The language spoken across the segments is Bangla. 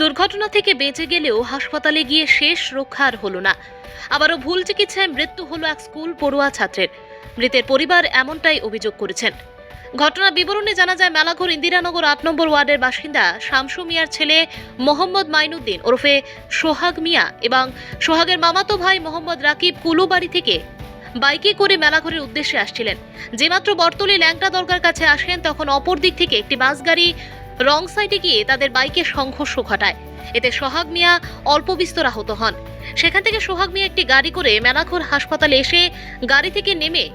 দুর্ঘটনা থেকে বেঁচে গেলেও হাসপাতালে গিয়ে শেষ রক্ষা আর হলো না। আবারও ভুল চিকিৎসায় মৃত্যু হলো এক স্কুল পড়ুয়া ছাত্রের। মৃতের পরিবার এমনটাই অভিযোগ করেছেন। ঘটনা বিবরণে জানা যায়, মেলাঘর ইন্দিরানগর ৮ নম্বর ওয়ার্ডের বাসিন্দা শামসু মিয়ার ছেলে মোহাম্মদ মাইনুদ্দিন ওরফে সোহাগ মিয়া এবং সোহাগের মামাতো ভাই মোহাম্মদ রাকিব কুলুবাড়ি থেকে বাইকে করে মেলাঘরের উদ্দেশ্যে আসছিলেন। যেমাত্র বর্তলী ল্যাংটা দরগার কাছে আসেন, তখন অপর দিক থেকে একটি বাস গাড়ি রং সাইডে গিয়ে তাদের বাইকে সংঘর্ষ ঘটায়। এতে সোহাগ মিয়া অল্প বিস্তর আহত হন। সেখান থেকে সোহাগ মিয়া একটি গাড়ি করে মেলাঘর হাসপাতালে এসে গাড়ি থেকে নেমে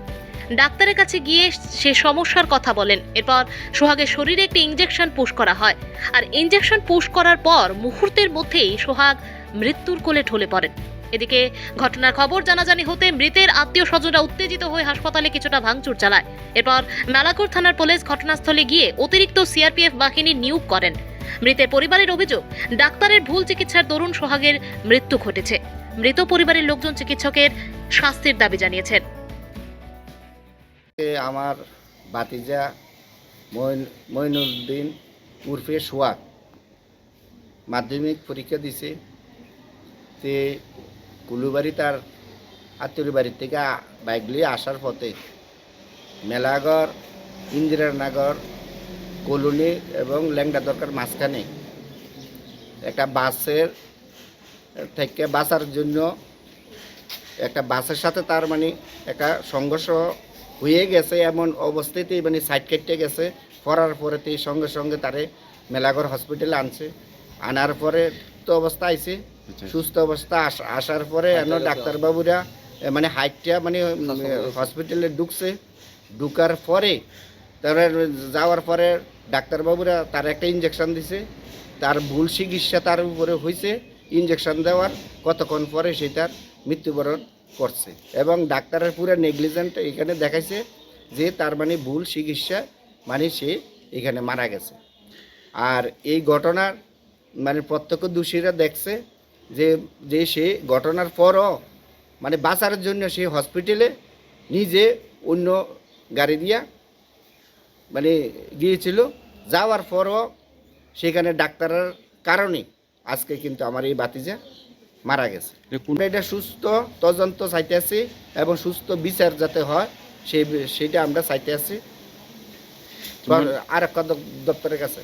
ডাক্তারের কাছে গিয়ে সে সমস্যার কথা বলেন। এরপর সোহাগের শরীরে একটি ইনজেকশন পুশ করা হয়, আর ইনজেকশন পুশ করার পর মুহূর্তের মধ্যেই সোহাগ মৃত্যুর কোলে ঢলে পড়েন। এদিকে ঘটনার খবর জানাজানি হতে মৃতের আত্মীয় স্বজনরা উত্তেজিত হয়ে হাসপাতালে কিছুটা ভাঙচুর চালায়। এরপর মেলাঘর থানার পুলিশ ঘটনাস্থলে গিয়ে অতিরিক্ত সিআরপিএফ বাহিনী নিয়োগ করেন। মৃতের পরিবারের অভিযোগ, ডাক্তারের ভুল চিকিৎসার দরুন সোহাগের মৃত্যু ঘটেছে। মৃত পরিবারের লোকজন চিকিৎসকের শাস্তির দাবি জানিয়েছেন। আমার ভাতিজা মইনুদ্দিন উর্ফে সোহাগ মাধ্যমিক পরীক্ষা দিছে। তে কুলুবাড়ি তার আত্মীয় বাড়ির থেকে বাইক নিয়ে আসার পথে মেলাঘর ইন্দিরানগর কলোনি এবং ল্যাংটা দরকার মাঝখানে একটা বাসের থেকে বাঁচার জন্য একটা বাসের সাথে তার মানে একটা সংঘর্ষ হয়ে গেছে। এমন অবস্থাতেই মানে সাইড কেটে গেছে। পড়ার পরেতেই সঙ্গে সঙ্গে তারে মেলাঘর হসপিটালে আনছে। আনার পরে তো অবস্থা আইছে, সুস্থ অবস্থা আসার পরে ডাক্তারবাবুরা মানে হাইটটা মানে হসপিটালে ঢুকছে। ঢুকার পরে তারা যাওয়ার পরে ডাক্তারবাবুরা তার একটা ইঞ্জেকশন দিছে। তার ভুল চিকিৎসা তার উপরে হয়েছে। ইঞ্জেকশন দেওয়ার কতক্ষণ পরে সে তার মৃত্যুবরণ করছে এবং ডাক্তারের পুরো নেগলিজেন্ট এখানে দেখাইছে যে তার মানে ভুল চিকিৎসা মানে সে এখানে মারা গেছে। আর এই ঘটনার মানে প্রত্যক্ষ দোষীরা দেখছে যে সে ঘটনার পরও মানে বাঁচার জন্য সে হসপিটালে নিজে অন্য গাড়ি দিয়া মানে গিয়েছিল। যাওয়ার পরও সেখানে ডাক্তারের কারণে আজকে কিন্তু আমার এই ভাতিজা মারা গেছে। এটা সুস্থ তদন্ত চাইতে আছি এবং সুস্থ বিচার যাতে হয় সেটা আমরা চাইতে আছি আর দপ্তরের কাছে।